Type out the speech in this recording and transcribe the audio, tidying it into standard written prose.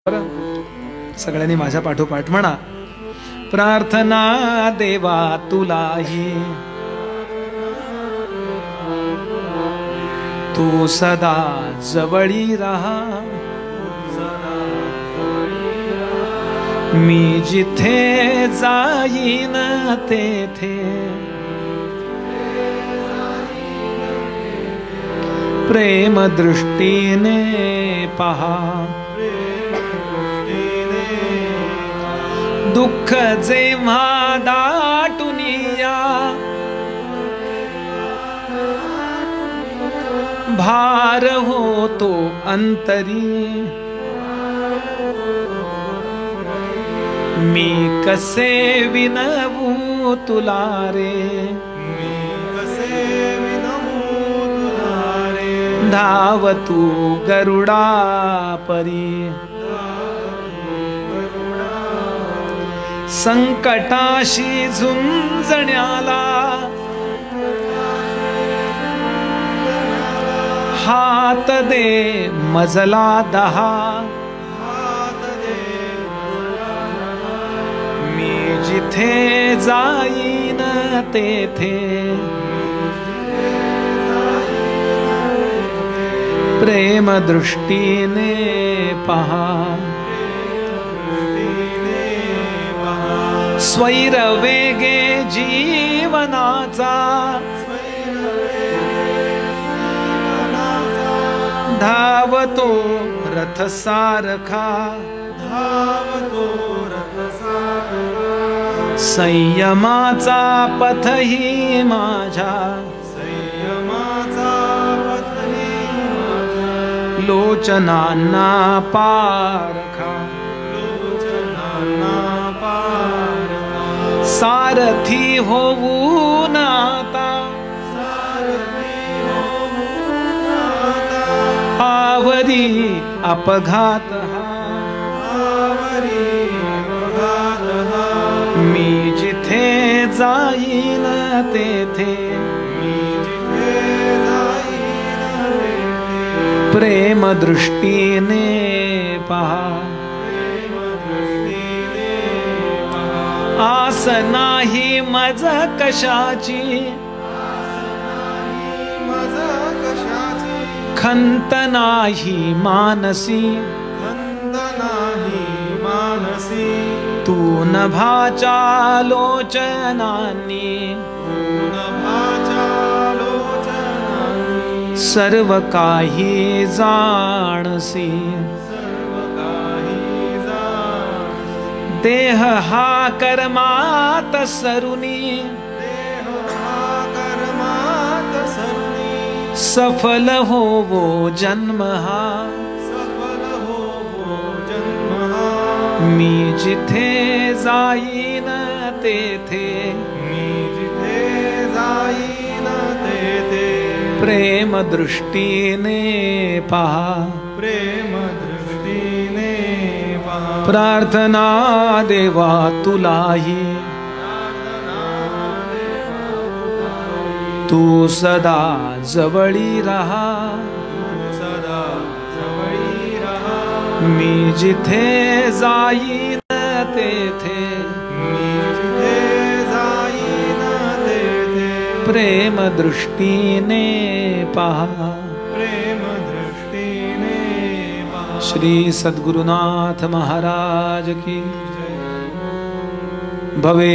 सगळ्यांनी माझ्या पाठोपाठ म्हणा. प्रार्थना देवा तुलाही, तू सदा जवळी राहा. मी जिथे जाईन तेथे प्रेम दृष्टीने पहा. दुःख जेव्हा दाटून या, भार होतो अंतरी. मी कसे विनवू तुला रे, धाव तू गरुडा परी. संकटाशी झुंजण्याला हात दे मजला 10. मी जिथे जाईन तेथे प्रेम दृष्टीने पहा. स्वैर वेगे जीवनाचा धावतो रथ सारखा. संयमाचा पथही माझ्या लोचनांना पारखा. सारथी होऊन आता आवरी अपघात हा. मी जिथे जाईन तेथे प्रेम दृष्टीने पहा. आस नाही मज कशाची, खंत नाही मानसी. तू नभाच्या लोचनांनी सर्व काही जाणसी. देह हा कर्मात सरुनी, सफल होवो जन्म हा. मी जिथे जाईन तेथे प्रेम दृष्टीने पहा. प्रार्थना देवा तुलाही, तू सदा जवळी राहा. मी जिथे जाईन तेथे प्रेम दृष्टीने पहा. श्री सद्गुरुनाथ महाराज की भवे.